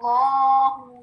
Allahu,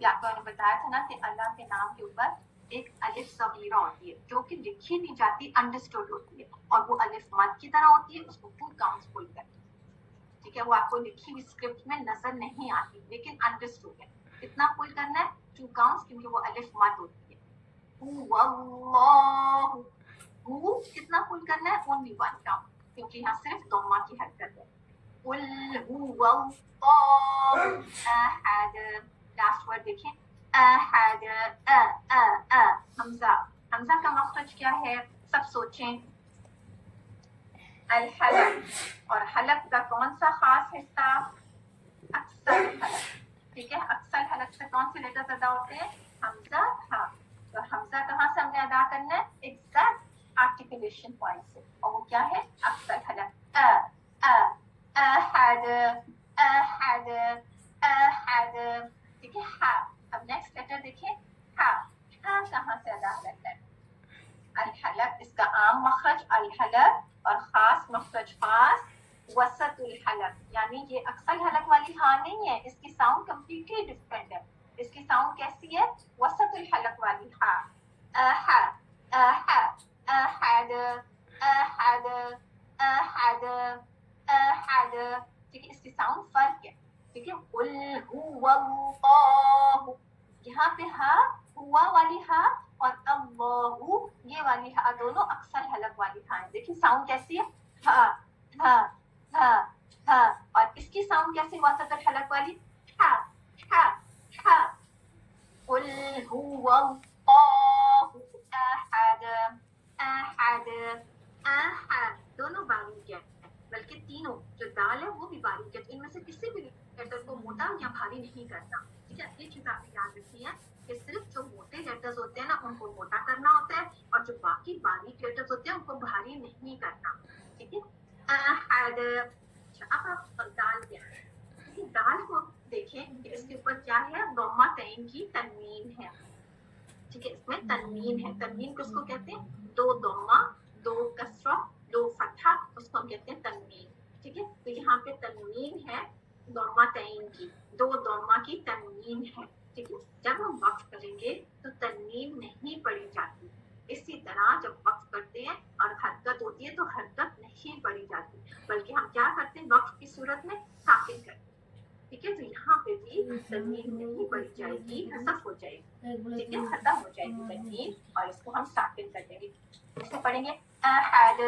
یہ آپ کو میں نے بتایا تھا نا کہ اللہ کے نام کے اوپر ایک الف صغیرہ ہوتی ہے جو کہ لکھی نہیں جاتی، انڈرسٹوڈ ہوتی ہے، اور وہ الف مد کی طرح ہوتی ہے، اس کو ٹو کاؤنٹس فل کرتی ہے، ٹھیک ہے، وہ آپ کو لکھی ہوئی اسکرپٹ میں نظر نہیں آتی لیکن انڈرسٹوڈ ہے. کتنا فل کرنا ہے؟ 2 counts، کیونکہ وہ الف مد ہوتی ہے. اللہ، ہو کتنا فل کرنا ہے؟ اونلی 1 count، کیونکہ یہاں صرف ضمہ کی حرکت ہے. قل هو اللہ احد. لاسٹ ورڈ دیکھیں، احد. حمزہ، حمزہ کا مخرج کیا ہے؟ سب سوچیں. الحلق، اور حلق کا کون سا خاص حصہ؟ اکثر حلق، ٹھیک ہے. اکثر حلق سے کون سے لیٹرز ادا ہوتے ہیں؟ حمزہ، ہاں. تو حمزہ کہاں سے ہم نے ادا کرنا ہے؟ ایگزیکٹ آرٹیکولیشن پوائنٹ سے، اور وہ کیا ہے؟ اکثر حلق. احد، احد، احد، ٹھیک ہے. ہا. اب نیکسٹ لیٹر دیکھیں، ہا. ہا کہاں سے ادا کرنا ہے؟ الحلق، اس کا عام مخرج الحلق اور خاص مخرج خاص وسط الحلق، یعنی یہ اکثر حلق والی ہاں نہیں ہے، اس کی ساؤنڈ کمپلیٹلی ڈفرینٹ ہے. اس کی ساؤنڈ کیسی ہے؟ وسط الحلق والی ہاں. اح، اح، احد، احد، احد، احد، ٹھیک ہے. اس کی ساؤنڈ فرق ہے، ٹھیک ہے. قل هو اللہ، یہاں پہ ہاں ہوا والی ہاں اور اللہ یہ والی ہاں دونوں اکثر حلق والی ہاں ہیں. دیکھیں ساؤنڈ کیسی ہے؟ ہاں، ہاں، ہاں، ہاں. اور اس کی ساؤنڈ کیسی وسط الحلق والی؟ ہاں، ہاں، ہاں. قل هو اللہ احد، احد، احد. دونوں باریک ہے، بلکہ تینوں جو دال ہے وہ بھی باریک ہے. ان میں سے کسی بھی لیٹر کو موٹا یا بھاری نہیں کرنا، ٹھیک ہے. یہ چیز آپ نے یاد رکھنی ہے کہ صرف جو موٹے لیٹرز ہوتے ہیں نا ان کو موٹا کرنا ہوتا ہے، اور جو باقی باریک لیٹرز ہوتے ہیں ان کو بھاری نہیں کرنا، ٹھیک ہے. احد. اچھا، اب آپ دال کیا ہے؟ دال کو دیکھیں کہ اس کے اوپر کیا ہے؟ ضمہ تعین کی تنوین ہے، ٹھیک ہے. اس میں تنوین ہے. تنوین کس کو کہتے ہیں؟ 2 ضمہ، 2 کسرہ، 2 فتحہ، اس کو ہم کہتے ہیں تنوین، ٹھیک ہے. تو یہاں پہ تنوین ہے ضمہ تعین کی، 2 ضمہ کی تنوین ہے، ٹھیک ہے. جب ہم وقف کریں گے تو تنوین نہیں پڑھی جاتی. اسی طرح جب وقف کرتے ہیں اور حرکت ہوتی ہے تو حرکت نہیں پڑھی جاتی، بلکہ ہم کیا کرتے ہیں؟ وقف کی صورت میں ساکن کرتے ہیں، ٹھیک ہے. تو یہاں پہ بھی تنوین نہیں پڑھی جائے گی، حذف ہو جائے گی، ٹھیک ہے. ختم ہو جائے گی تنوین اور اس کو ہم ساکن کر دیں گے. اس کو پڑھیں گے احد،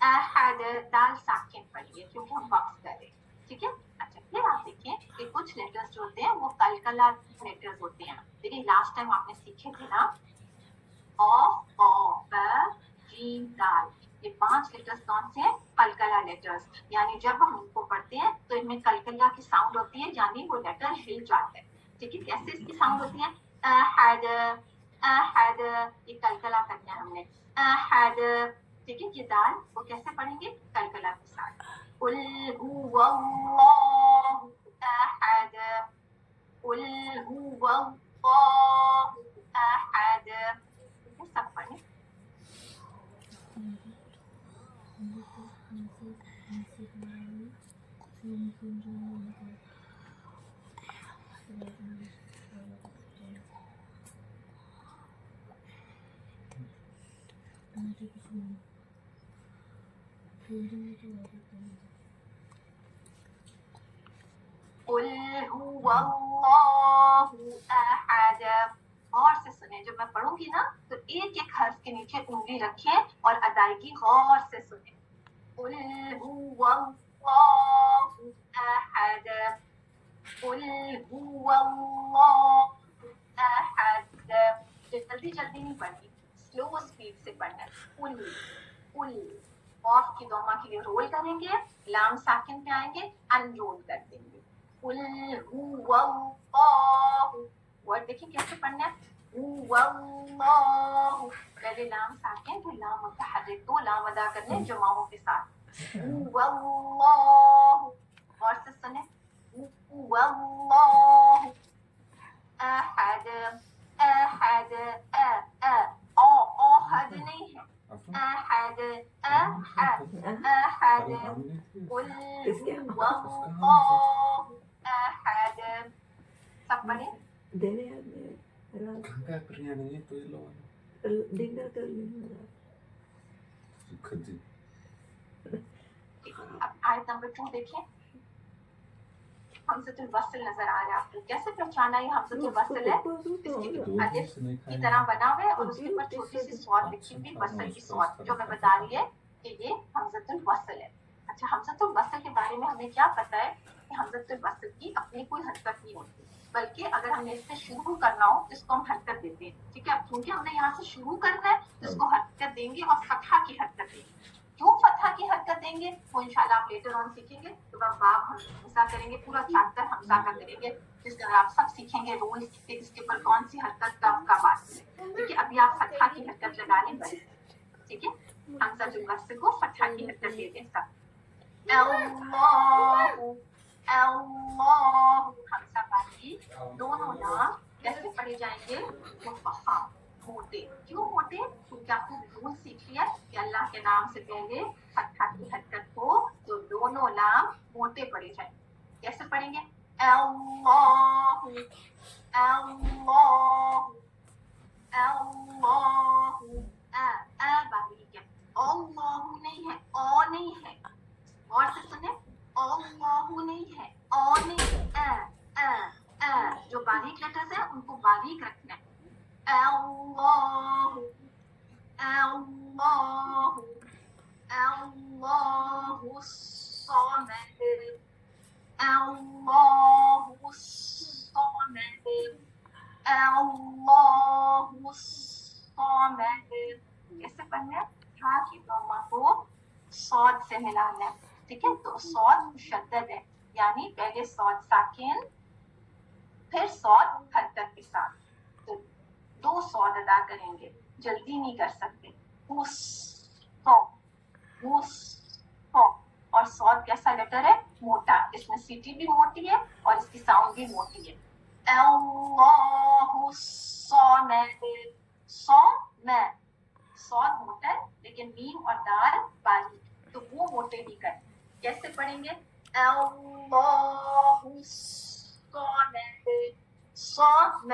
احد. دال ساکن پڑھیے کیونکہ ہم وقف کر رہے ہیں، ٹھیک ہے. اچھا، پھر آپ دیکھیں کہ کچھ لیٹرز جو ہوتے ہیں وہ قلقلہ لیٹرز ہوتے ہیں. دیکھیں لاسٹ ٹائم آپ نے سیکھے تھے نا، قاف، قا، با، جیم، دال. یہ 5 لیٹرز کون سے ہیں؟ قلقلہ لیٹرز. یعنی جب ہم ان کو پڑھتے ہیں تو ان میں قلقلہ کی ساؤنڈ ہوتی ہے، یعنی وہ لیٹر ہل جاتا ہے، ٹھیک ہے. کیسے اس کی ساؤنڈ ہوتی ہے؟ احد، احد. یہ قلقلہ کرنا ہے ہم نے، احد، ٹھیک ہے. یہ دال وہ کیسے پڑھیں گے؟ قلقلہ کے ساتھ. قل هو اللہ احد، قل هو اللہ احد. سب پڑھیں. قل هو اللہ احد. غور سے سنیں، جب میں پڑھوں گی نا تو ایک ایک حرف کے نیچے انگلی رکھیں اور ادائیگی غور سے سنیں. قل هو اللہ احد، قل هو اللہ احد. جلدی جلدی نہیں پڑھنی، سلو اسپیڈ سے پڑھنا ہے. قل، قل. قاف کی ضمہ کے لیے رول کریں گے، لام ساکن پہ آئیں گے، ان رول کر دیں گے. قل هو اللہ. ورڈ دیکھیں کیسے پڑھنا ہے؟ هو اللہ. پہلے لام ساکن پھر لام متحرک، 2 لام ادا کرنے جماؤں کے ساتھ. هو اللہ. غور سے سنیں. هو اللہ احد، احد. احد نہیں ہے، احد، احد، احد. قل هو اللہ احد. سب پڑھیں. دینے آدمی Kangka pernah nanya tu lo. Dinner کر لیں. Kerja. اب آیت نمبر 2 دیکھیں. حمزۃ الوصل نظر آ رہا ہے آپ کو. کیسے پہچانا یہ حمزۃ الوصل ہے؟ اس کے الف کی طرح بنا ہوا ہے اور اس کے اوپر چھوٹی سی صاد لکھی ہوئی وصل کی صاد جو ہمیں بتا رہی ہے کہ یہ حمزۃ الوصل ہے. اچھا حمزۃ الوصل کے بارے میں ہمیں کیا پتا ہے کہ حمزۃ الوصل کی اپنی کوئی حرکت نہیں ہوتی بلکہ اگر ہم نے اس سے شروع کرنا ہو تو اس کو ہم حرکت دیتے ہیں. ٹھیک ہے. اب کیونکہ ہم نے یہاں سے شروع کرنا ہے تو اس کو حرکت دیں گے اور فتحہ کی حرکت دیں گے. کیوں فتحہ کی حرکت دیں گے وہ انشاءاللہ آپ لیٹر آن سیکھیں گے. تو اب باب حمزہ کریں گے پورا چیپٹر حمزہ کا کریں گے جس میں آپ سب سیکھیں گے رولز اس کے اوپر کون سی حرکت کب آتی ہے. ٹھیک ہے. ابھی آپ فتحہ کی حرکت لگا لیں بس. ٹھیک ہے. حمزہ الوصل کو فتحہ کی حرکت دے دیں سب. اللہ اللہ حمزہ باقی دونوں نام کیسے پڑھے جائیں گے؟ مفخم موٹے. کیوں موٹے؟ کیونکہ آپ نے رول سیکھ لیا کہ اللہ کے نام سے پہلے فتحہ کی حرکت ہو تو دونوں نام موٹے پڑھے جائیں گے. کیسے پڑھیں گے؟ اللہ اللہ اللہ باریک ہے. اللہ نہیں ہے او نہیں ہے. غور سے سنیں. اللہ نہیں ہے او نہیں. جو باریک لیٹرز ہیں ان کو باریک رکھنا ہے. اللہ اللہ اللہ الصمد اللہ الصمد اللہ الصمد. کیسے پڑھنا ہے؟ ہاں کی ضمہ کو صاد سے ملانا ہے. ٹھیک ہے. تو صاد مشدد ہے یعنی پہلے صاد ساکن پھر صاد حرکت کے ساتھ. تو 2 صاد ادا کریں گے. جلدی نہیں کر سکتے. اور صاد کیسا لیٹر ہے؟ موٹا. اس میں سیٹی بھی موٹی ہے اور اس کی ساؤنڈ بھی موٹی ہے. اللہ الصمد صمد. صاد موٹا ہے لیکن میم اور دال باریک تو وہ موٹے نہیں کریں. کیسے پڑھیں گے؟ اللہ الصمد صمد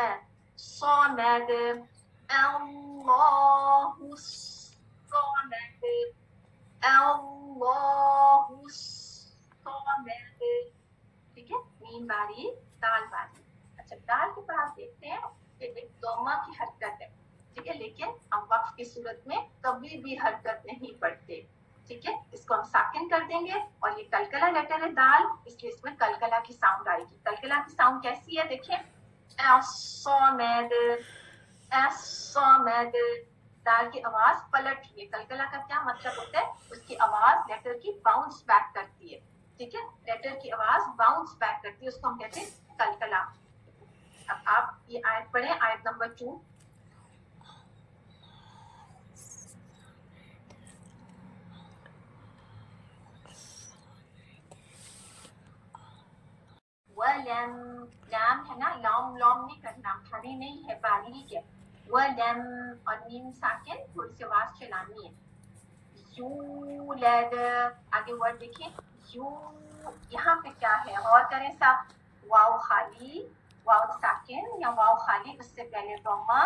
صمد اللہ الصمد اللہ الصمد. ٹھیک ہے. میم باریک دال باریک. اچھا دال کے پاس دیکھتے ہیں کہ ایک ضمہ کی حرکت ہے. ٹھیک ہے. لیکن ہم وقف کی صورت میں کبھی بھی حرکت نہیں پڑھتے. ٹھیک ہے. اس کو ہم ساکن کر دیں گے اور یہ کلکلا لیٹر ہے دال اس لیے اس میں کلکلا کی ساؤنڈ آئے گی. کلکلا کی ساؤنڈ کیسی ہے دیکھیں. الصمد الصمد. دال کی آواز پلٹ رہی ہے. کلکلا کا کیا مطلب ہوتا ہے؟ اس کی آواز لیٹر کی باؤنس بیک کرتی ہے. ٹھیک ہے. لیٹر کی آواز باؤنس بیک کرتی ہے اس کو ہم کہتے ہیں کلکلا. اب آپ یہ آیت پڑھیں آیت نمبر 2. ولم لام ہے نا لام لام نہیں کرنا کھڑی نہیں ہے باریک ہے. ولم اور میم ساکن تھوڑی سی آواز چلانی ہے. یولد آگے ورڈ دیکھیں. یو یہاں پہ کیا ہے اور کریں سب. واو خالی واو ساکن یا واو خالی اس سے پہلے ضمہ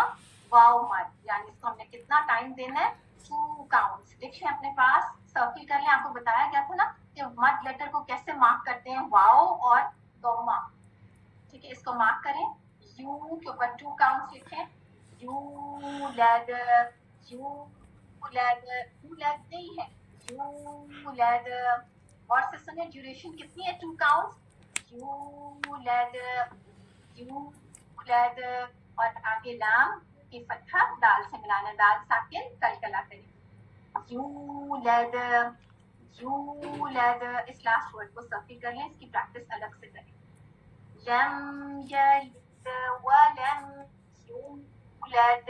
واو مد یعنی اس کو ہم نے کتنا ٹائم دینا ہے 2 کاؤنٹس. دیکھیں اپنے پاس سرکل کر لیں. آپ کو بتایا گیا تھا نا کہ مد لیٹر کو کیسے مارک کرتے ہیں واو اور ضمہ. ٹھیک ہے. اس کو مارک کریں. یو کے اوپر 2 کاؤنٹس لکھیں. یولد یولد یولد نہیں ہے یولد. اور سے سنیں ڈیوریشن کتنی ہے 2 کاؤنٹس. یولد یولد اور آگے لام کی فتحہ دال سے ملانا. دال ساکن کلکلا کریں. یولد یولد. اس لاسٹ ورڈ کو سرکل کر لیں. اس کی پریکٹس الگ سے کریں. لم یلد ولم یولد.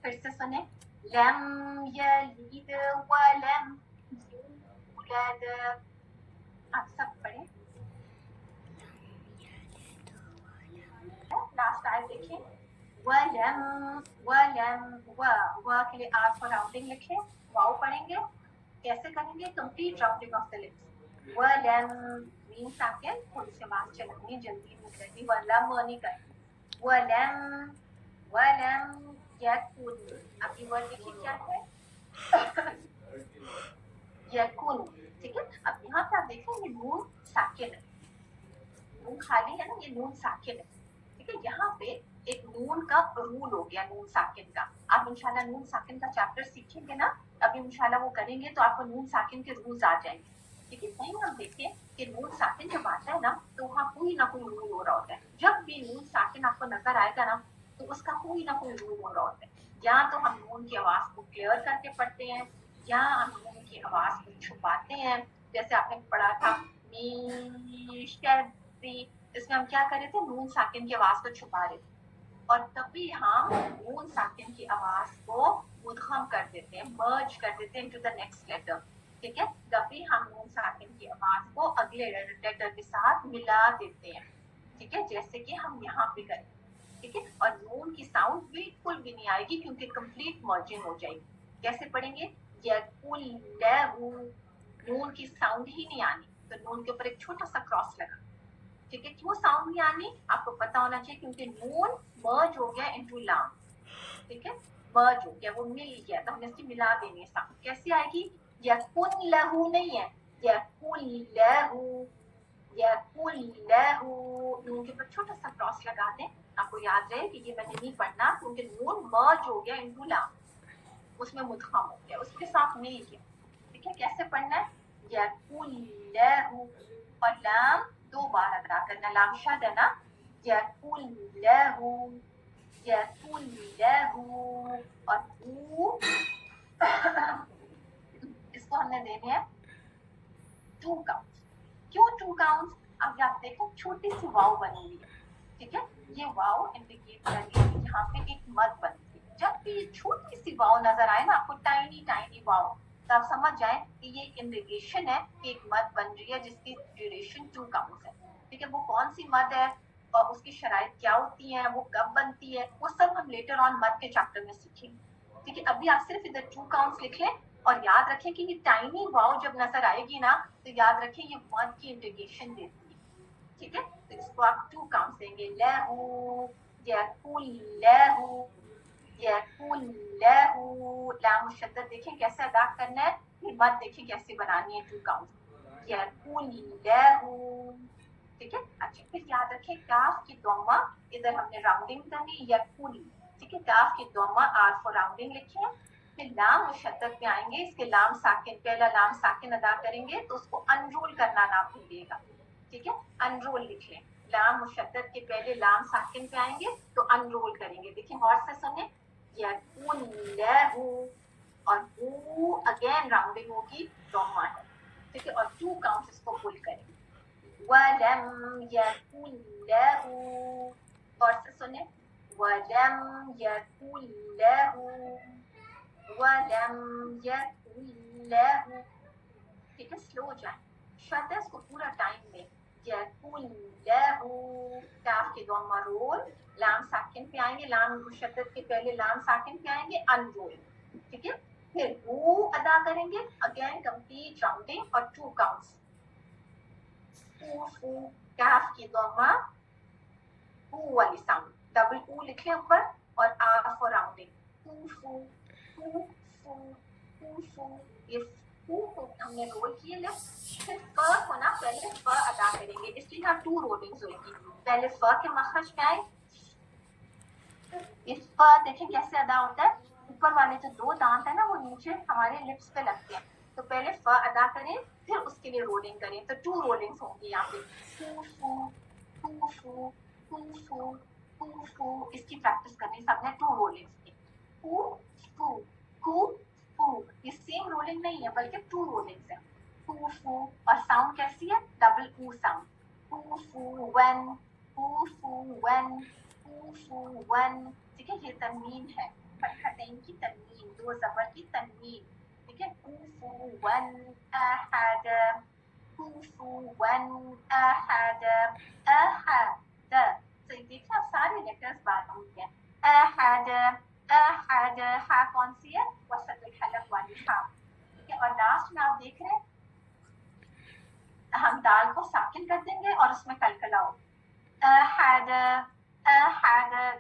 پھر سے سنیں. لم یلد ولم یولد. آپ سب پڑھیں. لاسٹ آیت دیکھیں. ولم ولم و کے لیے آپ کو راؤنڈنگ لکھیں. واؤ پڑھیں گے. کیسے کریں گے؟ Complete rounding of the lips. ولم میم ساکن تھوڑی سی آواز چلانی ہے جلدی نہیں کرنی. ولم نہیں کرنی. ولم ولم یکن. اب یہ ورڈ دیکھیے کیا ہے یکن. ٹھیک ہے. اب یہاں پہ آپ دیکھیں یہ نون ساکن ہے, نون خالی ہے نا, یہ نون ساکن ہے. ٹھیک ہے. یہاں پہ ایک نون کا رول ہو گیا نون ساکن کا. آپ انشاءاللہ نون ساکن کا چیپٹر سیکھیں گے نا, ابھی انشاءاللہ وہ کریں گے تو آپ کو نون ساکن کے رولز آ جائیں گے. ٹھیک ہے. کہیں ہم دیکھیں کہ نون ساکن جب آتا ہے نا تو وہاں کوئی نہ کوئی رول ہو رہا ہوتا ہے. جب بھی نون ساکن آپ کو نظر آئے گا نا تو اس کا کوئی نہ کوئی رول ہو رہا ہوتا ہے. یا تو ہم نون کی آواز کو کلیئر کر کے پڑھتے ہیں, یا ہم نون کی آواز کو چھپاتے ہیں. جیسے آپ نے پڑھا تھا میشری, اس میں ہم کیا کر رہے تھے, نون ساکن کی آواز کو چھپا رہے تھے. اور تبھی ہم نون ساکن کی آواز کو مدغم کر دیتے ہیں, مرج کر دیتے ہیں انٹو دا نیکسٹ لیٹر. ٹھیک ہے. تبھی ہم نون ساکن کی آواز کو اگلے لیٹر کے ساتھ ملا دیتے ہیں. ٹھیک ہے, جیسے کہ ہم یہاں پہ کریں. ٹھیک ہے. اور نون کی ساؤنڈ بالکل بھی نہیں آئے گی کیونکہ کمپلیٹ مرجنگ ہو جائے گی. کیسے پڑھیں گے, یقولہ, نون کی ساؤنڈ ہی نہیں آنی, تو نون کے اوپر ایک چھوٹا سا کراس لگا. ٹھیک ہے. کیوں ساؤنڈ نہیں آنی, آپ کو پتا ہونا چاہیے کیونکہ نون مرج ہو گیا انٹو لام. ٹھیک ہے, مرج ہو گیا, وہ مل گیا, تو ہم نے اس کی ملا دینی ہے ساؤنڈ. کیسے آئے گی, یقول لہو نہیں ہے, یقول لہو, یقول لہو, نون کے اوپر چھوٹا سا کراس لگا دیں. آپ کو یاد رہے کہ یہ میں نے نہیں پڑھنا کیونکہ نون مرج ہو گیا انٹو لام, اس میں مدغم ہو گیا, اس کے ساتھ مل گیا. ٹھیک ہے. کیسے پڑھنا ہے, یقول لہو, اور لام دو بار ادا کرنا, لام شد ہے نا, یقول لہو, یقول لہو, اور اس کو ہم نے دینے ہیں 2 کاؤنٹس. کیوں 2 کاؤنٹس, اب آپ دیکھیں چھوٹی سی واؤ بنی ہوئی ہے. ٹھیک ہے. یہ واؤ انڈیکیٹ کر رہی ہے کہ یہاں پہ ایک مد بنتی ہے. جب بھی یہ چھوٹی سی واؤ نظر آئے نا آپ کو, ٹائنی ٹائنی واؤ, تو آپ سمجھ جائیں کہ یہ ایک انڈیکیشن ہے کہ ایک مد بن رہی ہے جس کی ڈیوریشن 2 کاؤنٹس ہے. ٹھیک ہے. وہ کون سی مد ہے اور اس کی شرائط کیا ہوتی ہیں, وہ کب بنتی ہے, وہ سب ہم لیٹر آن مد کے چیپٹر میں سیکھیں گے. ٹھیک ہے. ابھی آپ صرف ادھر 2 کاؤنٹس لکھ لیں اور یاد رکھیں کہ یہ ٹائنی واؤ جب نظر آئے گی نا تو یاد رکھیں یہ مد کی انڈیکیشن دیتی ہے. ٹھیک ہے. تو اس کو آپ 2 کاؤنٹس دیں گے, لہو, یقول لہو, یقول لہو, لام مشدد دیکھیں کیسے ادا کرنا ہے, یہ مد دیکھیں کیسے بنانی ہے 2 کاؤنٹس, یقول لہو. ٹھیک ہے. اچھا, پھر یاد رکھیں کاف کی دوما, ادھر ہم نے راؤنڈنگ کرنی, یقول. ٹھیک ہے. کاف کی دوما آر فور راؤنڈنگ لکھیں. پھر لام مشدد پہ آئیں گے, اس کے لام ساکن, پہلا لام ساکن ادا کریں گے تو اس کو انرول کرنا نہ بھولیے گا. ٹھیک ہے. انرول لکھ لیں, لام مشدد کے پہلے لام ساکن پہ آئیں گے تو انرول کریں گے. دیکھیں غور سے سنیں, یقول لہو, اور او اگین راؤنڈنگ ہوگی, دوما ہے. ٹھیک ہے. اور 2 کاؤنٹس اس کو پل کریں گے, وَلَمْ يَكُنْ لَهُ, اور سے سنیں, وَلَمْ يَكُنْ لَهُ, وَلَمْ يَكُنْ لَهُ. ٹھیک ہے. سلو جائیں, شد ہے اس کو پورا ٹائم دیں, يَكُنْ لَهُ, کاف کے دوما رول, لام ساکن پہ آئیں گے, لام مشدد کے پہلے لام ساکن پہ آئیں گے, انرول. ٹھیک ہے. پھر او ادا کریں گے, اگین کمپلیٹ راؤنڈنگ اور 2 کاؤنٹس. فو, کاف کی دوما, او والی ساؤنڈ, ڈبل او لکھیں اوپر اور آر فور راؤنڈنگ, فو, فو, فو, فو, فو. یہ فو کو ہم نے رول کیے لفٹ. پھر ف کو نا پہلے ف ادا کریں گے, اس لیے یہاں 2 رولنگز ہوئے گی. پہلے ف کے مخرج پہ آئے, اس ف دیکھیں کیسے ادا ہوتا ہے, اوپر والے جو 2 دانت ہیں نا وہ نیچے ہمارے لپس پہ لگتے ہیں, تو پہلے ف ادا کریں پھر اس کے لیے رولنگ کریں, تو 2 رولنگز ہوں گی یہاں پہ, فو فو, فو فو, فو فو, فو فو. اس کی پریکٹس کرنی سب نے 2 رولنگز کی. فو فو, فو فو, یہ سیم رولنگ نہیں ہے بلکہ 2 رولنگز ہیں. فو فو, اور ساؤنڈ کیسی ہے, ڈبل او ساؤنڈ, فو فو ون, فو فو ون, فو فو ون. ٹھیک ہے. یہ تنوین ہے, فتحتین کی تنوین, 2 زبر کی تنوین. ٹھیک ہے. فو ون احد, فو ون احد, احد. تو دیکھیں آپ سارے لیٹرز باریک ہیں, احد, احد. ہا کون سی ہے, وسط الحلق والی ہا. ٹھیک ہے. اور لاسٹ میں آپ دیکھ رہے ہیں ہم دال کو ساکن کر دیں گے اور اس میں کلکلا ہوگا, احد, احد.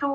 2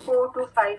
4 to 5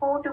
4 to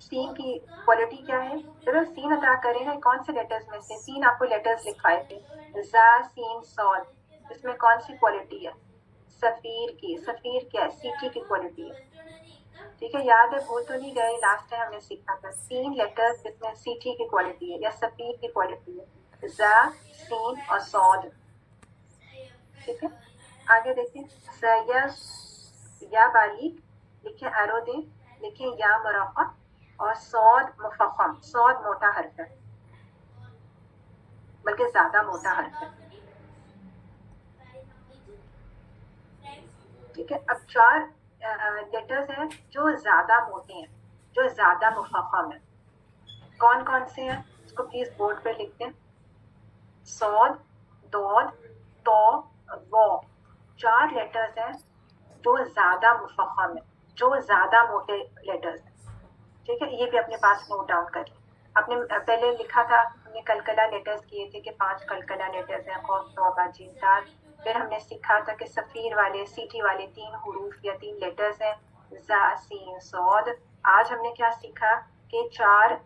سین کی کوالٹی کیا ہے؟ چلو سین ادا کریں گے کون سے لیٹرز میں سے؟ تین آپ کو لیٹرز لکھوائے تھے، زا سین صاد، اس میں کون سی کوالٹی ہے؟ سفیر کی. سفیر کیا ہے؟ سیٹی کی کوالٹی ہے. ٹھیک ہے، یاد ہے، بھول تو نہیں گئے، لاسٹ ٹائم ہم نے سیکھا تھا تین لیٹرز جس میں سیٹی کی کوالٹی ہے یا سفیر کی کوالٹی ہے، زا سین اور صاد. ٹھیک ہے، آگے دیکھیں، سیس یا باریک لکھیں، ایرو دیں، لکھیں یا مرقع، اور صاد مفخم. صاد موٹا حرف ہے، بلکہ زیادہ موٹا حرف ہے. ٹھیک ہے، اب چار لیٹرز ہیں جو زیادہ موٹے ہیں، جو زیادہ مفخم ہیں. کون کون سے ہیں اس کو پلیز بورڈ پہ لکھ دیں. صاد، دود، تو، وہ. چار لیٹرز ہیں جو زیادہ مفخم ہیں، جو زیادہ موٹے لیٹرز ہیں. ٹھیک ہے، یہ بھی اپنے پاس نوٹ ڈاؤن کر لیں. آپ نے پہلے لکھا تھا، ہم نے کلکلا لیٹرز کیے تھے کہ 5 کلکلا لیٹرز ہیں، قوف، توبہ، جیم، دال. پھر ہم نے سیکھا تھا کہ صفیر والے، سیٹی والے 3 حروف یا 3 لیٹرز ہیں، زا سین صاد. آج ہم نے کیا سیکھا کہ 4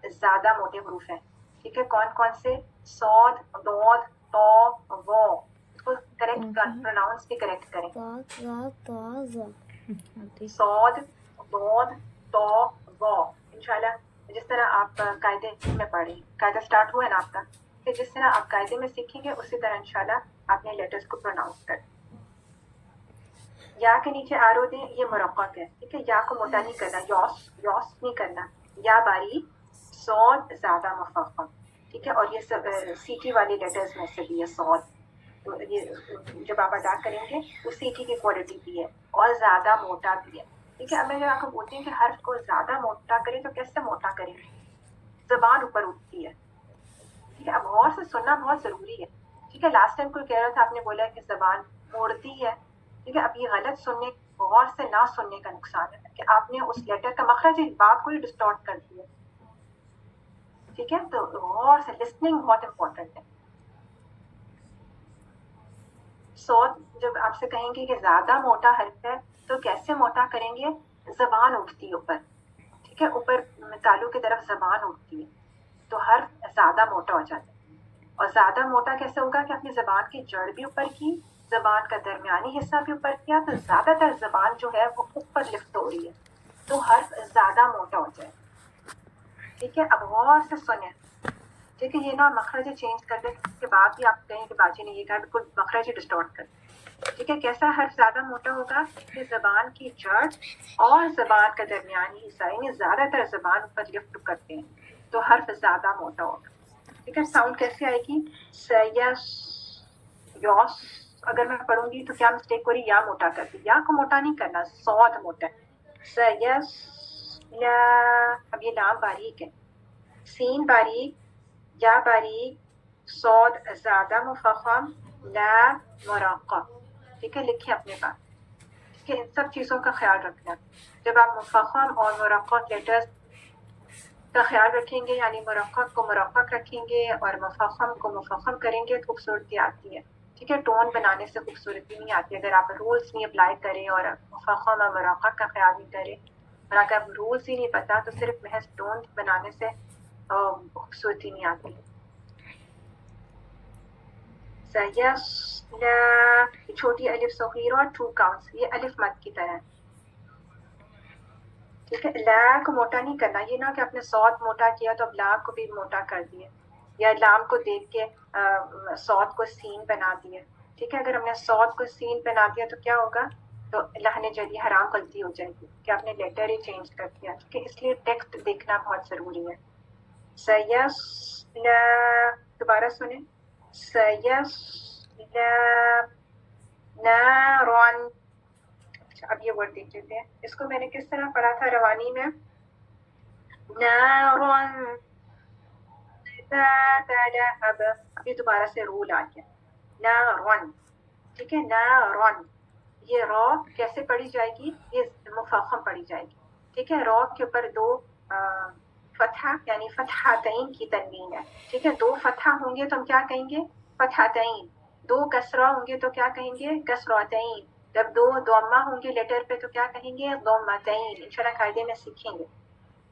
زیادہ موٹے حروف ہیں. ٹھیک ہے، کون کون سے؟ صاد، دود، تو، وہ. اس کو کریکٹ پروناؤنس بھی کریکٹ کریں. صاد، دود، تو، وہ. انشاءاللہ جس طرح آپ قاعدے میں پڑھیں، قاعدہ سٹارٹ ہوا ہے نا آپ کا، کہ جس طرح آپ قاعدے میں سیکھیں گے اسی طرح انشاءاللہ اپنے لیٹرز کو پروناؤنس کریں. یا کے نیچے آرو دیں، یہ مرقق ہے. ٹھیک ہے، یا کو موٹا نہیں کرنا، یوس یوس نہیں کرنا. یا باریک، صاد زیادہ مفخم. ٹھیک ہے، اور یہ سب سیٹی والے لیٹرز میں سے بھی ہے صاد. تو یہ جب آپ ادا کریں گے وہ سیٹی کی کوالٹی بھی ہے اور زیادہ موٹا بھی ہے. ٹھیک ہے، اب میں جب آپ کو بولتی ہوں کہ حرف کو زیادہ موٹا کریں تو کیسے موٹا کریں؟ زبان اوپر اٹھتی ہے. ٹھیک ہے، اب غور سے سننا بہت ضروری ہے. ٹھیک ہے، لاسٹ ٹائم کوئی کہہ رہا تھا، آپ نے بولا کہ زبان موڑتی ہے. ٹھیک ہے، اب یہ غلط سننے، غور سے نہ سننے کا نقصان ہے کہ آپ نے اس لیٹر کا مخرج اس بات کو ہی ڈسٹارٹ کر دیا. ٹھیک ہے، تو غور سے لسننگ بہت امپورٹنٹ ہے. صوت جب آپ سے کہیں گے کہ زیادہ موٹا حرف ہے تو کیسے موٹا کریں گے؟ زبان اٹھتی ہے اوپر. ٹھیک ہے، اوپر تالو کی طرف زبان اٹھتی ہے تو حرف زیادہ موٹا ہو جاتا ہے. اور زیادہ موٹا کیسے ہوگا کہ اپنی زبان کی جڑ بھی اوپر کی، زبان کا درمیانی حصہ بھی اوپر کیا، تو زیادہ تر زبان جو ہے وہ اوپر لفٹ ہو رہی ہے تو حرف زیادہ موٹا ہو جائے. ٹھیک ہے، اب غور سے سنیں. ٹھیک ہے، یہ نا مخرج چینج کرنے کے بعد بھی آپ کہیں کہ باجی نے یہ کہا بالکل مخرج ڈسٹارٹ کر. ٹھیک ہے، کیسا حرف زیادہ موٹا ہوگا کہ زبان کی جڑ اور زبان کا درمیانی حصہ، یعنی زیادہ تر زبان اوپر لفٹ کرتے ہیں تو حرف زیادہ موٹا ہوگا. ٹھیک ہے، ساؤنڈ کیسے آئے گی؟ سیس، یوس. اگر میں پڑھوں گی تو کیا مسٹیک ہو رہی؟ یا موٹا کر دی. یا کو موٹا نہیں کرنا، صاد موٹا ہے. سیس لا. اب یہ لام باریک ہے، سین باریک، یا باریک، صاد زیادہ مفخم، لا مرقع. ٹھیک ہے، لکھیں اپنے پاس. ٹھیک ہے، ان سب چیزوں کا خیال رکھنا. جب آپ مفخم اور مرقع لیٹرز کا خیال رکھیں گے، یعنی مرقق کو مرقق رکھیں گے اور مفخم کو مفخم کریں گے تو خوبصورتی آتی ہے. ٹھیک ہے، ٹون بنانے سے خوبصورتی نہیں آتی اگر آپ رولز نہیں اپلائی کریں اور مفخم اور مرقق کا خیال نہیں کریں. اور اگر رولز ہی نہیں پتا تو صرف محض ٹون بنانے سے خوبصورتی نہیں آتی. سیسلا، چھوٹی الف صغیر اور 2 کاؤنٹس، یہ الف مد کی طرح. ٹھیک ہے، لا کو موٹا نہیں کرنا. یہ نہ کہ آپ نے صوت موٹا کیا تو اب لا کو بھی موٹا کر دیا، یا لام کو دیکھ کے صوت کو سین بنا دیا. ٹھیک ہے، اگر ہم نے صوت کو سین بنا دیا تو کیا ہوگا؟ تو لہن جلی حرام غلطی ہو جائے گی کہ آپ نے لیٹر ہی چینج کر دیا. ٹھیک ہے، اس لیے ٹیکسٹ دیکھنا بہت ضروری ہے. سیسلا، دوبارہ سنیں. سیسلا نارون. اب یہ ورڈ دیکھ لیتے ہیں. اس کو میں نے کس طرح پڑھا تھا روانی میں؟ نارون ذات لہب. ابھی دوبارہ سے رول آ گیا، نارون. ٹھیک ہے، نارون. یہ رو کیسے پڑھی جائے گی؟ یہ مفخم پڑھی جائے گی. ٹھیک ہے، رو کے اوپر 2 فتحہ یعنی فتحتین کی تنوین ہے. ٹھیک ہے، 2 فتحہ ہوں گے تو ہم کیا کہیں گے؟ فتحتین. 2 کسرہ ہوں گے تو کیا کہیں گے؟ کسرتین. جب 2 ضمہ ہوں گے لیٹر پہ تو کیا کہیں گے؟ ضمتین. انشاءاللہ قاعدے میں سیکھیں گے.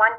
1,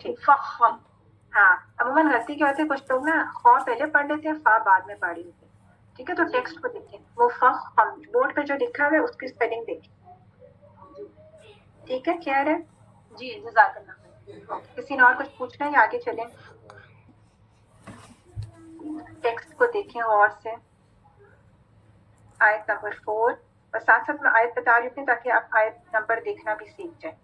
ٹھیک مفخم. ہاں عموماً غلطی کیا ہوتی ہے کچھ لوگ نا خواہ پہلے پڑھ لیتے ہیں فا بعد میں پڑھ لیتے ہیں. ٹھیک ہے تو ٹیکسٹ کو دیکھیں مفخم بورڈ پہ جو لکھا ہوا ہے اس کی اسپیلنگ دیکھیں. ٹھیک ہے کلیئر ہے؟ جی جزاک اللہ خیر. کسی نے اور کچھ پوچھنا ہے یا آگے چلیں؟ ٹیکسٹ کو دیکھیں غور سے آیت نمبر 4 اور ساتھ ساتھ میں آیت بتا رہی ہوں تاکہ آپ آیت نمبر دیکھنا بھی سیکھ جائیں.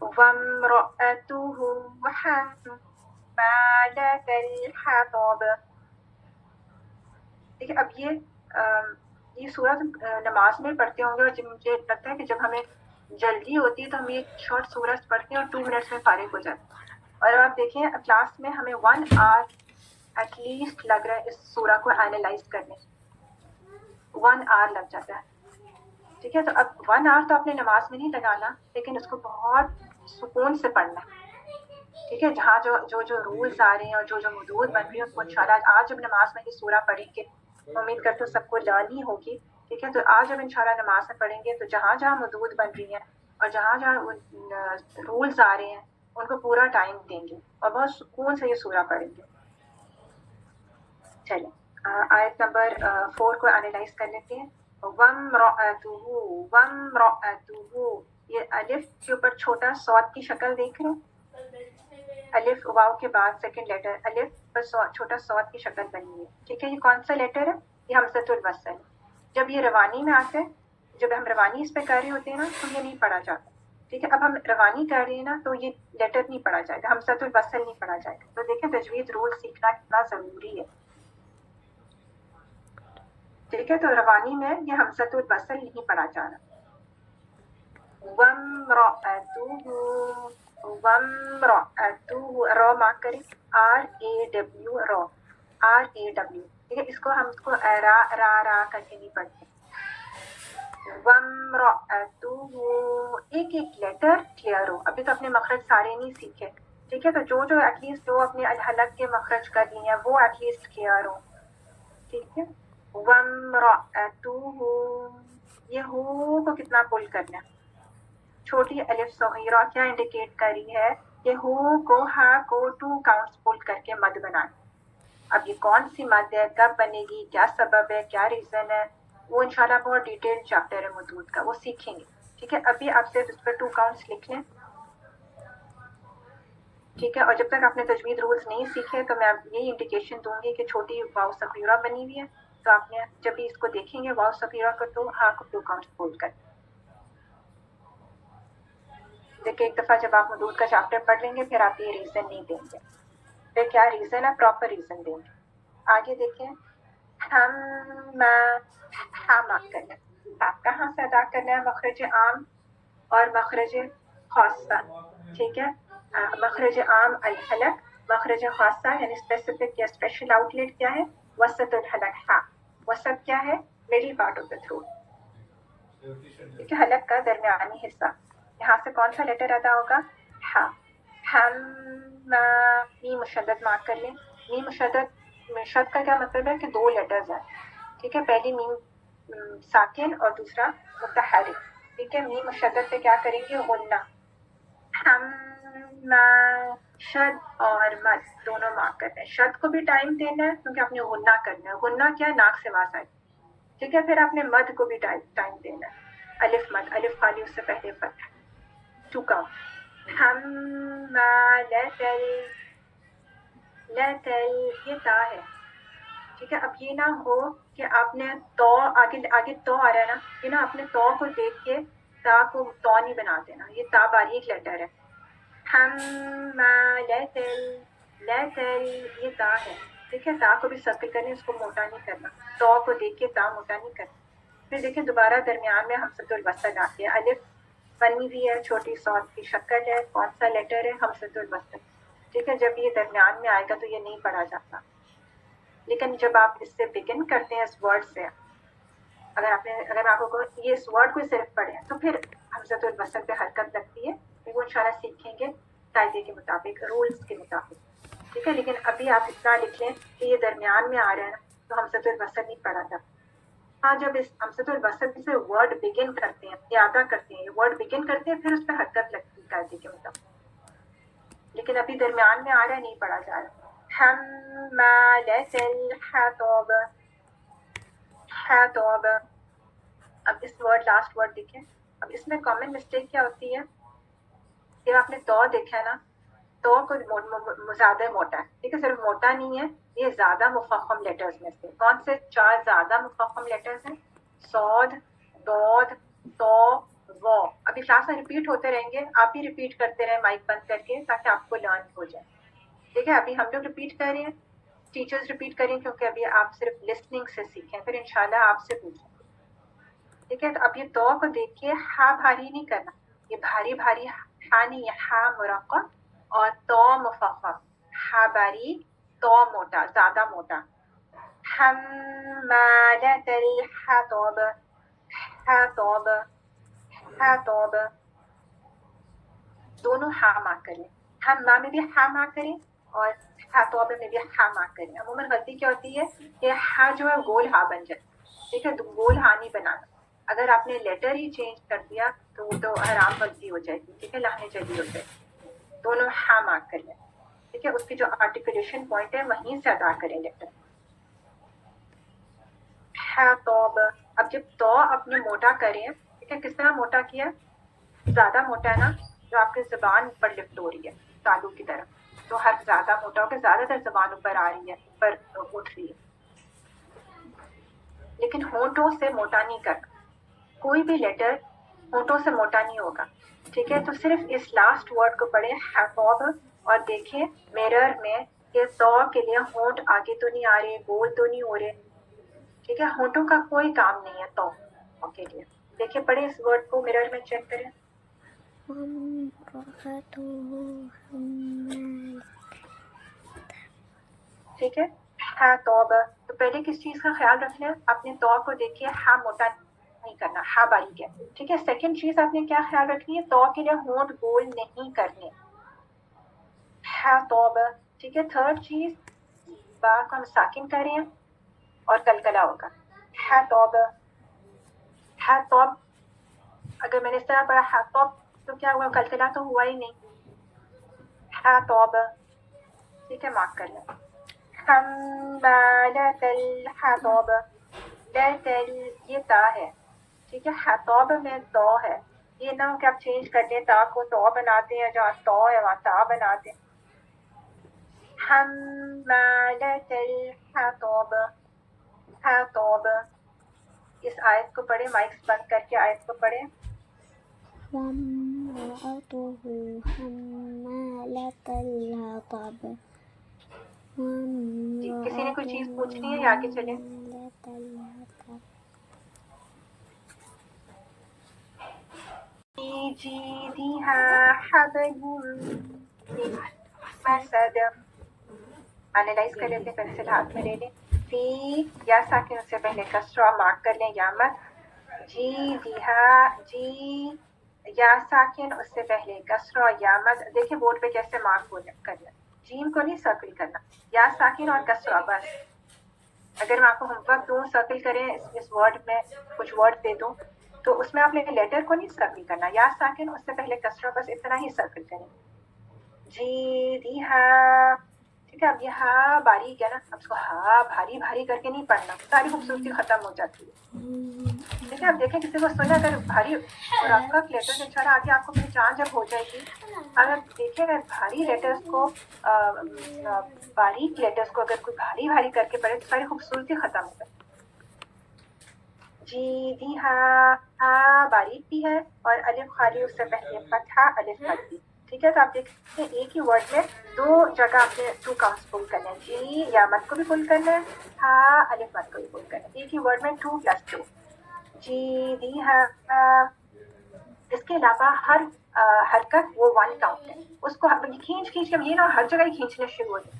وَامْرَأَتُهُ حَمَّالَةَ الْحَطَبِ. دیکھیں اب یہ سورت نماز میں پڑھتے ہوں گے اور مجھے لگتا ہے کہ جب ہمیں جلدی ہوتی ہے تو ہم یہ شارٹ سورت پڑھتے ہیں اور 2 منٹس میں فارغ ہو جاتے ہیں. اور اب آپ دیکھیں کلاس میں ہمیں 1 hour ایٹ لیسٹ لگ رہا ہے اس سورہ کو اینالائز کرنے. 1 hour لگ جاتا ہے. ٹھیک ہے تو اب 1 hour تو اپنے نماز میں نہیں لگانا لیکن اس کو بہت سکون سے پڑھنا ہے. ٹھیک ہے جہاں جو رولز آ رہے ہیں اور جو حدود بن رہی ہیں ان کو انشاءاللہ آج جب نماز میں یہ سورہ پڑھیں گے امید کرتے ہوں سب کو لرن ہی ہوگی. ٹھیک ہے تو آج جب انشاءاللہ نماز میں پڑھیں گے تو جہاں جہاں حدود بن رہی ہیں اور جہاں جہاں رولز آ رہے ہیں ان کو پورا ٹائم دیں گے اور بہت سکون سے یہ سورہ پڑھیں گے. چلیں آیت نمبر 4 کو اینالائز کر لیتے ہیں. وَامْرَأَتُهُ وَامْرَأَتُهُ یہ الف کے اوپر چھوٹا صاد کی شکل دیکھ رہے ہیں. الف واو کے بعد سیکنڈ لیٹر الف پر چھوٹا صاد کی شکل بنی ہے. ٹھیک ہے یہ کون سا لیٹر ہے؟ یہ حمزۃ الوصل. جب یہ روانی میں آتا ہے جب ہم روانی اس پہ کر رہے ہوتے ہیں نا تو یہ نہیں پڑھا جاتا. ٹھیک ہے اب ہم روانی کر رہے ہیں نا تو یہ لیٹر نہیں پڑھا جائے گا حمزۃ الوصل نہیں پڑھا جائے گا. تو دیکھیں تجوید رول سیکھنا کتنا ضروری ہے. ٹھیک ہے تو روانی میں یہ حمزۃ الوصل نہیں پڑھا جا رہا. وَامْرَأَتُهُ رو مارک کریں RAW رو RAW. ٹھیک ہے اس کو ہم کو را کر کے نہیں پڑھتے. وَامْرَأَتُهُ ایک لیٹر کلیئر ہو. ابھی تو اپنے مخرج سارے نہیں سیکھے. ٹھیک ہے تو جو ایٹ لیسٹ جو اپنے الحلق کے مخرج کر لیے ہیں وہ ایٹ لیسٹ کلیئر ہو. ٹھیک ہے وَامْرَأَتُهُ یہ ہو کو کتنا پل کرنا ہے. چھوٹی الف صغیرہ کیا انڈیکیٹ کر رہی ہے کہ ہو کو ہا کو 2 کاؤنٹس پل کر کے مد بنانا. اب یہ کون سی مد ہے کب بنے گی کیا سبب ہے کیا ریزن ہے وہ انشاءاللہ بہت ڈیٹیل چیپٹر ہے مدود کا وہ سیکھیں گے. ٹھیک ہے ابھی آپ صرف اس پر 2 کاؤنٹس لکھ لیں. ٹھیک ہے اور جب تک آپ نے تجوید رولز نہیں سیکھے تو میں یہی انڈیکیشن دوں گی کہ چھوٹی واو صغیرہ بنی ہوئی ہے تو آپ نے جب بھی اس کو دیکھیں گے واو صغیرہ کو تو ہا کو 2 کاؤنٹس پول کر. دیکھیں ایک دفعہ جب آپ مدود کا چیپٹر پڑھ لیں گے پھر آپ یہ ریزن نہیں دیں گے. پھر کیا ریزن ہے پراپر ریزن دیں گے. آگے دیکھیں ہم مارک کرنا ہے. آپ کہاں سے ادا کرنا ہے مخرج عام اور مخرج خاصہ. ٹھیک ہے مخرج عام الحلق مخرج خاصہ یعنی اسپیسیفک یا اسپیشل آؤٹ لیٹ کیا ہے وسط الحلق ہاں. وسط کیا ہے middle part of the throat. ٹھیک ہے حلق کا درمیانی حصہ. یہاں سے کون سا لیٹر ادا ہوگا ہاں. ہم میم مشدد مارک کر لیں. میم مشدد کا کیا مطلب ہے کہ 2 لیٹرز ہیں. ٹھیک ہے پہلی میم ساکن اور دوسرا متحرک. ٹھیک ہے میم مشدد پہ کیا کریں گے غنہ. ہم شد اور مد دونوں مارک کرتے ہیں. شد کو بھی ٹائم دینا ہے کیونکہ آپ نے غنہ کرنا ہے. غنہ کیا ناک سے آواز آئے. ٹھیک ہے پھر آپ نے مد کو بھی ٹائم دینا ہے. الف مد الف خالی اس سے پہلے فتح 2 کاؤنٹ. ہم لتل یہ تا ہے. ٹھیک ہے اب یہ نہ ہو کہ آپ نے تو آگے تو آ رہا ہے نا یہ نا اپنے تو کو دیکھ کے تا کو تو نہیں بنا دینا. یہ تا باریک لیٹر ہے. ہم لتل یہ تا ہے. ٹھیک ہے تا کو بھی سرکل کریں اس کو موٹا نہیں کرنا. تو کو دیکھ کے تا موٹا نہیں کرنا. پھر دیکھیں دوبارہ درمیان میں حمزۃ الوصل آتی ہے. الف بنی ہوئی ہے چھوٹی صاد کی شکل ہے. کون سا لیٹر ہے حمزۃ الوصل. ٹھیک ہے جب یہ درمیان میں آئے گا تو یہ نہیں پڑھا جاتا. لیکن جب آپ اس سے بگن کرتے ہیں اس ورڈ سے اگر آپ کو یہ اس ورڈ کو صرف پڑھیں تو پھر حمزۃ الوصل پہ حرکت لگتی ہے. وہ انشاءاللہ سیکھیں گے قاعدے کے مطابق رولز کے مطابق. ٹھیک ہے لیکن ابھی آپ اتنا لکھ لیں کہ یہ درمیان میں آ رہا ہے نا تو حمزۃ الوصل نہیں پڑھا جاتا. ہاں جب اس حمزۃ الوصل سے ورڈ بگن کرتے ہیں اعادہ کرتے ہیں ورڈ بگن کرتے ہیں پھر اس پہ حرکت لگتی ہے. کر دی کہ مطلب, لیکن ابھی درمیان میں آ رہا ہے, نہیں پڑھا جا رہا. حمالۃ الحطب, حطب. اب اس ورڈ لاسٹ ورڈ دیکھیں. اب اس میں کامن مسٹیک کیا ہوتی ہے کہ آپ نے تو دیکھا ہے نا, تو کو زیادہ موٹا ہے, ٹھیک ہے, صرف موٹا نہیں ہے, یہ زیادہ مفخم لیٹرز میں سے کون سے 4 زیادہ مفخم لیٹرز ہیں؟ صاد, ضاد, تو, و. ابھی کلاس میں ریپیٹ ہوتے رہیں گے, آپ ہی ریپیٹ کرتے رہیں مائک بند کر کے تاکہ آپ کو لرن ہو جائے. ٹھیک ہے, ابھی ہم لوگ ریپیٹ کر رہے ہیں, ٹیچرز ریپیٹ کریں کیونکہ ابھی آپ صرف لسننگ سے سیکھیں, پھر انشاءاللہ آپ سے پوچھیں. ٹھیک ہے, تو اب یہ تو کو دیکھ کے ہا بھاری نہیں کرنا, یہ بھاری بھاری ہا نہیں ہے, ہا مرقق اور تو مفخم, ہا باریک تو موٹا, زیادہ موٹا. حمالۃ الحطب, حطب, حطب. دونوں ہا مارک کریں, ہم ما میں بھی ہا مارک کریں اور حطب میں بھی ہا مارک کریں. عموماً غلطی کیا ہوتی ہے کہ ہا جو ہے گول ہا بن جائے. ٹھیک ہے, گول ہا نہیں بنانا. اگر آپ نے لیٹر ہی چینج کر دیا تو حرام غلطی ہو جائے گی. ٹھیک ہے, لہنے چلی ہو جائے گی. دونوں ہا مارک کر لیں. ٹھیک ہے, اس کی جو آرٹیکولیشن پوائنٹ ہے وہیں سے ادا کریں لیٹر. حطب. اب جب تو اپنے موٹا کریں, ٹھیک ہے, کس طرح موٹا کیا؟ زیادہ موٹا ہے نا, جو آپ کی زبان پر لفٹ ہو رہی ہے تالو کی طرف, تو حرف زیادہ موٹا ہو کے زیادہ تر زبان اوپر آ رہی ہے, اوپر اٹھ رہی ہے. لیکن ہونٹوں سے موٹا نہیں کرنا, کوئی بھی لیٹر ہونٹوں سے موٹا نہیں ہوگا. ٹھیک ہے, تو صرف اس لاسٹ ورڈ کو پڑھیں حطب اور دیکھیں میرر میں کہ تو کے لیے ہونٹ آگے تو نہیں آ رہے, گول تو نہیں ہو رہے. ٹھیک ہے, ہونٹوں کا کوئی کام نہیں ہے تو کے لیے. دیکھیں, پڑھیں اس ورڈ کو میرر میں چیک کریں. ٹھیک ہے, ہاں توب. تو پہلے کس چیز کا خیال رکھنا ہے؟ اپنے تو کو دیکھیے ہاں موٹا نہیں کرنا, ہاں باریک ہے. ٹھیک ہے, سیکنڈ چیز آپ نے کیا خیال رکھنی ہے؟ تو کے لیے ہونٹ گول نہیں کرنے, ہاں توب. ٹھیک ہے, تھرڈ چیز با کو ہم ساکن کریں اور کلکلا ہوگا, ہاں توب. ہاں توب, اگر میں نے اس طرح پڑھا ہاں توب تو کیا ہوا؟ کلکلا تو ہوا ہی نہیں. ہاں توب. ٹھیک ہے, مارک کر لیں. حمالۃ الحطب, تل یہ تا ہے. ٹھیک ہے, حطب میں تو ہے, یہ نہ ہو کہ آپ چینج کر دیں, تا کو تو بناتے ہیں, جہاں تو ہے وہاں تا بناتے ہیں. حمالۃ الحطب, حطب. اس آیت کو پڑھیں, مائکس بند کر کے آیت کو پڑھیں. وامرأته حمالة الحطب. کسی نے کوئی چیز وامرأته پوچھنی ہے یا آگے چلیں؟ حمالة الحطب. في جيدها حبل من مسد. انالائز کر لیتے, پینسل ہاتھ میں لے لیں. فی یا ساکن سے پہلے کسرہ مارک کر لیں, یا مت. جی دیہا, جی یا ساکن اس سے پہلے کسرہ یا مت. دیکھیں بورڈ پہ کیسے مارک کرنا, جیم کو نہیں سرکل کرنا, یا ساکن اور کسرہ بس. اگر میں آپ کو ہوم ورک دوں, سرکل کریں اس ورڈ میں, کچھ ورڈ دے دوں تو اس میں آپ نے لیٹر کو نہیں سرکل کرنا, یا ساکن اس سے پہلے کسرہ, بس اتنا ہی سرکل کریں. جی دیہا. ٹھیک ہے, اب یہ ہا باریک ہے نا, اب اس کو ہا بھاری بھاری کر کے نہیں پڑھنا, ساری خوبصورتی ختم ہو جاتی ہے. ٹھیک ہے, اب دیکھیں کسی کو سنا, اگر بھاری اور آپ کا لیٹر سے چھڑا آگے آپ کو پہچان جب ہو جائے گی. اگر دیکھیں اگر بھاری لیٹرز کو باریک لیٹرز کو اگر کوئی بھاری بھاری کر کے پڑھے تو ساری خوبصورتی ختم ہو جائے. جی دی ہا باریک بھی ہے اور الف خالی اس سے پہلے فتحہ الف مد بھی. ٹھیک ہے, تو آپ دیکھیں ایک ہی ورڈ میں 2 جگہ آپ نے 2 کاؤنٹس پل کرنا ہے, جی یا مد کو بھی پل کرنا ہے, ہا الف مد کو بھی پل کرنا ہے. ایک ہی ورڈ میں 2 + 2. جی دی ہا. اس کے علاوہ ہر حرکت وہ 1 کاؤنٹ ہے, اس کو کھینچ کھینچ کے یہ نہ ہر جگہ ہی کھینچنے شروع ہو جائے.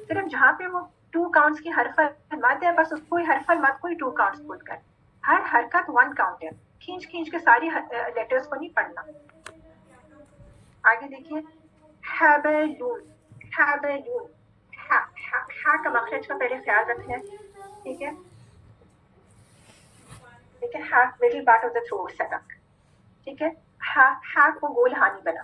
صرف جہاں پہ وہ 2 کاؤنٹس کی حرف مد ہے بس اس کو ہی حرف مد کو ہی 2 کاؤنٹس پل کر. ہر حرکت 1 کاؤنٹ ہے, کھینچ کھینچ کے ساری لیٹرز کو نہیں پڑھنا. آگے دیکھیے, حبلون, حبلون. ہا کا مخرج کا پہلے خیال رکھنا ہے. ٹھیک ہے, ٹھیک ہے, ہا middle part of the throat سے تک. ٹھیک ہے, ہا کو گول ہا نہیں بنا.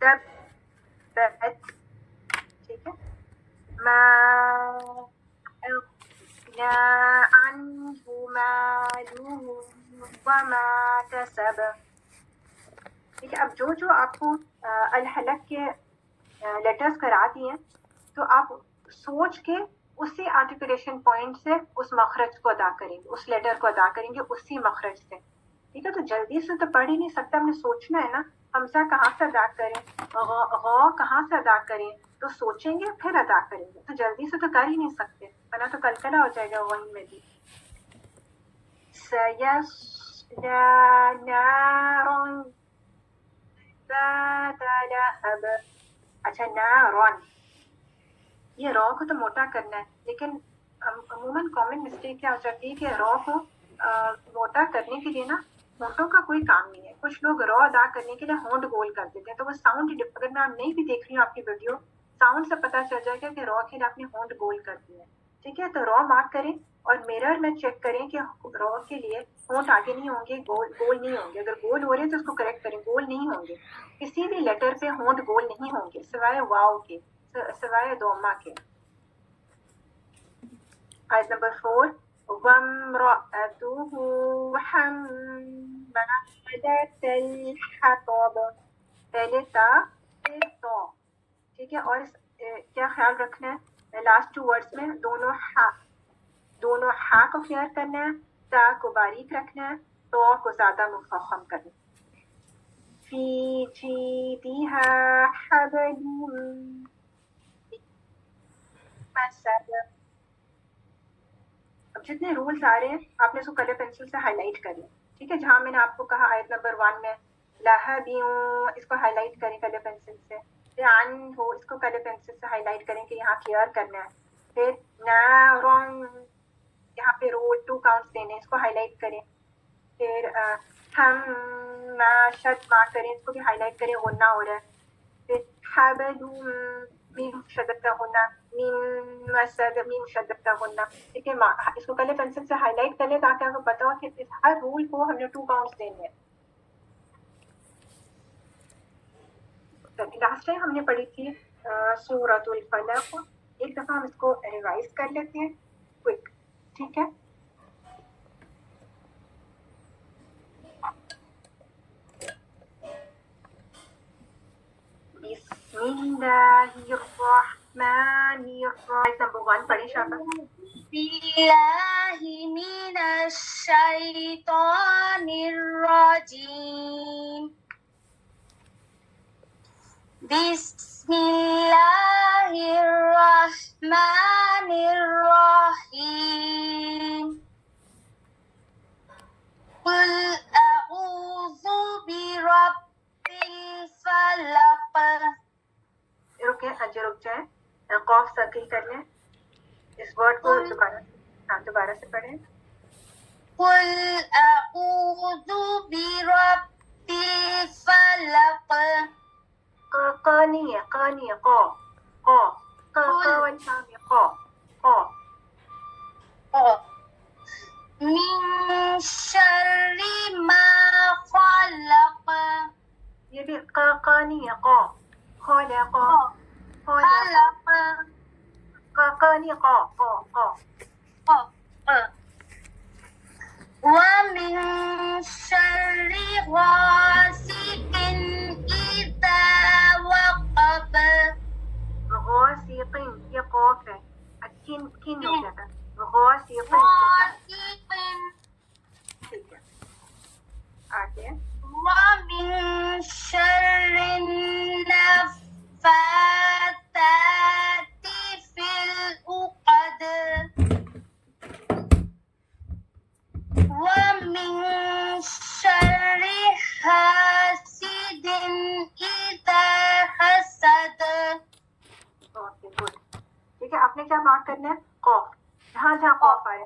تبت، ٹھیک ہے، ما أغنى عنه ماله وما كسب، ٹھیک ہے. اب جو آپ کو الحلق کے لیٹرز کرا دیے ہیں تو آپ سوچ کے اسی آرٹیکولیشن پوائنٹ سے اس مخرج کو ادا کریں گے، اس لیٹر کو ادا کریں گے اسی مخرج سے، ٹھیک ہے. تو جلدی سے تو پڑھ ہی نہیں سکتا، ہم نے سوچنا ہے نا، حمزہ کہاں سے ادا کریں، غو کہاں سے ادا کریں، تو سوچیں گے پھر ادا کریں گے، تو جلدی سے تو کر ہی نہیں سکتے ورنہ تو کلکلا ہو جائے گا وہیں میں بھی. سَيَصْلَى نَارًا ذَاتَ لَهَبٍ. اچھا نارون، یہ رو کو تو موٹا کرنا ہے، لیکن عموماً کامن مسٹیک کیا ہو جاتی ہے کہ رو کو موٹا کرنے کے لیے نا ہونٹوں کا کوئی کام نہیں ہے. کچھ لوگ رو ادا کرنے کے لیے ہونٹ گول کر دیتے ہیں، تو وہ ساؤنڈ، اگر میں نہیں بھی دیکھ رہی ہوں آپ کی ویڈیو، ساؤنڈ سے پتہ چل جائے گا کہ رو کے لیے آپ نے ہونٹ گول کر دیا ہے، ٹھیک ہے. تو رو مارک کریں اور میرر میں چیک کریں کہ رو کے لیے ہونٹ آگے نہیں ہوں گے، گول نہیں ہوں گے. اگر گول ہو رہے ہیں تو اس کو کریکٹ کریں، گول نہیں ہوں گے، کسی بھی لیٹر پہ ہونٹ گول نہیں ہوں گے سوائے واو کے، سوائے دوما کے. آیت نمبر 4 وَامْرَأَتُهُ حَمَّالَةَ الْحَطَبِ، پہلے تا پھر تو، ٹھیک ہے. اور کیا خیال رکھنا ہے لاسٹ 2 ورڈز میں، دونوں ہا کو کلیئر کرنا ہے، تا کو باریک رکھنا ہے، تو کو زیادہ مفخم کرنا ہے. فی جیدہا حبل من مسد. اب جتنے رولز آ رہے ہیں آپ نے اس کو کلر پینسل سے ہائی لائٹ کر لیں، ٹھیک ہے. جہاں میں نے آپ کو کہا آیت نمبر 1 میں لہبیوں، اس کو ہائی لائٹ کریں کلر پینسل سے. عن ہو، اس کو کلر پینسل سے ہائی لائٹ کریں کہ یہاں کلیئر کرنا ہے. پھر نارون، یہاں پہ رول 2 کاؤنٹس دینے، اس کو ہائی لائٹ کریں. پھر ہم شد مارک کریں، اس کو بھی ہائی لائٹ کریں، غنہ ہو رہا ہے. پھر حبل میم شدت کا غنہ، میم مسد میم شدت کا غنہ، ٹھیک ہے. اس کو کلر پینسل سے ہائی لائٹ کر لیں تاکہ آپ کو پتا ہو کہ اس ہر رول کو ہم نے 2 کاؤنٹس دینے ہیں. لاسٹ ٹائم ہم نے پڑھی تھی سورۃ الفلق، ایک دفعہ ہم اس کو ریوائز کر لیتے ہیں کوئک، ٹھیک ہے. بسم اللہ الرحمن الرحیم. نمبر 1 پڑھی شابہ. باللہ من الشیطان الرجیم. بسم اللہ الرحمن الرحیم. قل اعوذ برب الفلق. رکیں، اجے رک جائیں، قوف سرکل کر لیں. اس ورڈ کو دوبارہ سے پڑھیں. قل اعوذ برب الفلق. قا نہیں ہے، قا نہیں ہے، قا قا قا والی ساؤنڈ ہے، قا قا. من شر ما خلق. یہ بھی قا نہیں ہے، قا خال ہے، قا خال ہے، خلق. قا نہیں، قا قا قا. ومن شر غاسق إذا وقب. غاسق، یہ قوف ہے، کن ہو گیا تھا، غاسق. غاسق. ٹھیک ہے، آگے. ومن شر النفاثات في العقد. ومن شر حاسد إذا حسد. Okay good. ٹھیک ہے، آپ نے کیا مارک کرنا ہے؟ قوف، جہاں جہاں قوف آئے.